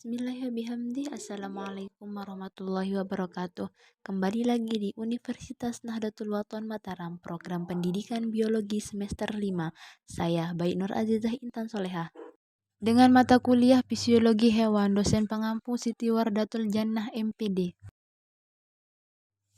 Bismillahirrahmanirrahim. Assalamualaikum warahmatullahi wabarakatuh. Kembali lagi di Universitas Nahdlatul Wathon Mataram, program pendidikan biologi semester 5. Saya Baik Nur Azizah Intan Solehah. Dengan mata kuliah Fisiologi Hewan, dosen pengampu Siti Wardatul Jannah MPD.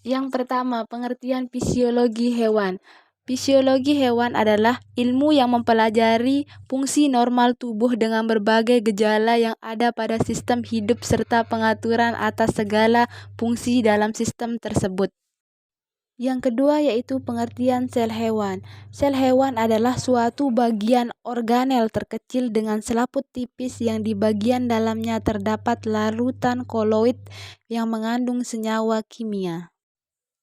Yang pertama, pengertian fisiologi hewan. Fisiologi hewan adalah ilmu yang mempelajari fungsi normal tubuh dengan berbagai gejala yang ada pada sistem hidup serta pengaturan atas segala fungsi dalam sistem tersebut. Yang kedua yaitu pengertian sel hewan. Sel hewan adalah suatu bagian organel terkecil dengan selaput tipis yang di bagian dalamnya terdapat larutan koloid yang mengandung senyawa kimia.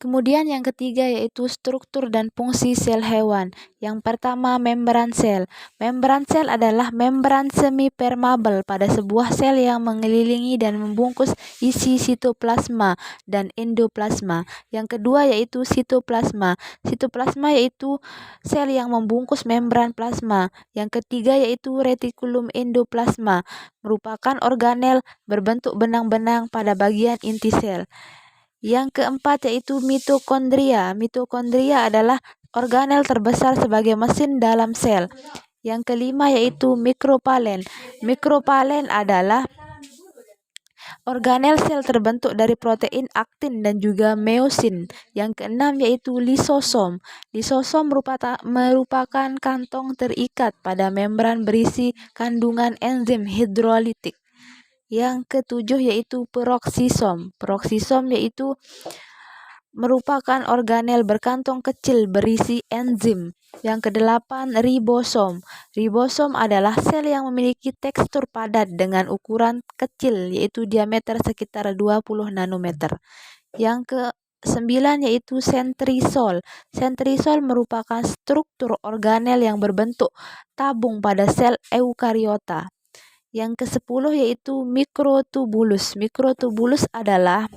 Kemudian yang ketiga yaitu struktur dan fungsi sel hewan. Yang pertama, membran sel. Membran sel adalah membran semi-permeabel pada sebuah sel yang mengelilingi dan membungkus isi sitoplasma dan endoplasma. Yang kedua yaitu sitoplasma. Sitoplasma yaitu sel yang membungkus membran plasma. Yang ketiga yaitu retikulum endoplasma, merupakan organel berbentuk benang-benang pada bagian inti sel. Yang keempat yaitu mitokondria. Mitokondria adalah organel terbesar sebagai mesin dalam sel. Yang kelima yaitu mikropalen. Mikropalen adalah organel sel terbentuk dari protein aktin dan juga meiosin. Yang keenam yaitu lisosom. Lisosom merupakan kantong terikat pada membran berisi kandungan enzim hidrolitik. Yang ketujuh yaitu peroksisom. Peroksisom yaitu merupakan organel berkantong kecil berisi enzim. Yang kedelapan, ribosom. Ribosom adalah sel yang memiliki tekstur padat dengan ukuran kecil yaitu diameter sekitar 20 nanometer. Yang ke-9 yaitu sentrisol. Sentrisol merupakan struktur organel yang berbentuk tabung pada sel eukariota. Yang ke-10 yaitu mikrotubulus. Mikrotubulus adalah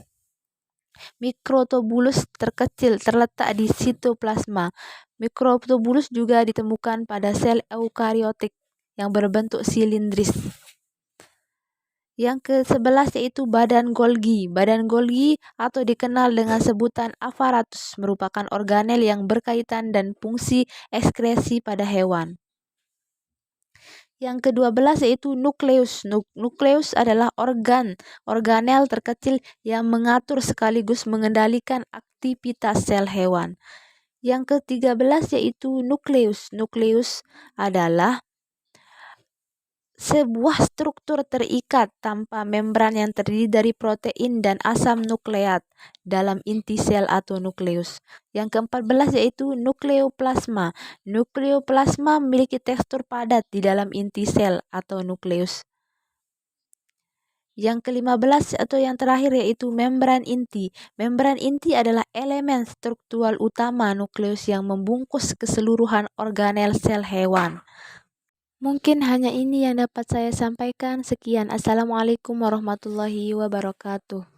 mikrotubulus terkecil terletak di sitoplasma. Mikrotubulus juga ditemukan pada sel eukariotik yang berbentuk silindris. Yang ke-11 yaitu badan Golgi. Badan Golgi atau dikenal dengan sebutan aparatus merupakan organel yang berkaitan dan fungsi ekskresi pada hewan. Yang ke-12 yaitu nukleus. Nukleus adalah organel terkecil yang mengatur sekaligus mengendalikan aktivitas sel hewan. Yang ke-13 yaitu nukleus. Nukleus adalah sebuah struktur terikat tanpa membran yang terdiri dari protein dan asam nukleat dalam inti sel atau nukleus. Yang ke-14 yaitu nukleoplasma. Nukleoplasma memiliki tekstur padat di dalam inti sel atau nukleus. Yang ke-15 atau yang terakhir yaitu membran inti. Membran inti adalah elemen struktural utama nukleus yang membungkus keseluruhan organel sel hewan. Mungkin hanya ini yang dapat saya sampaikan. Sekian. Assalamualaikum warahmatullahi wabarakatuh.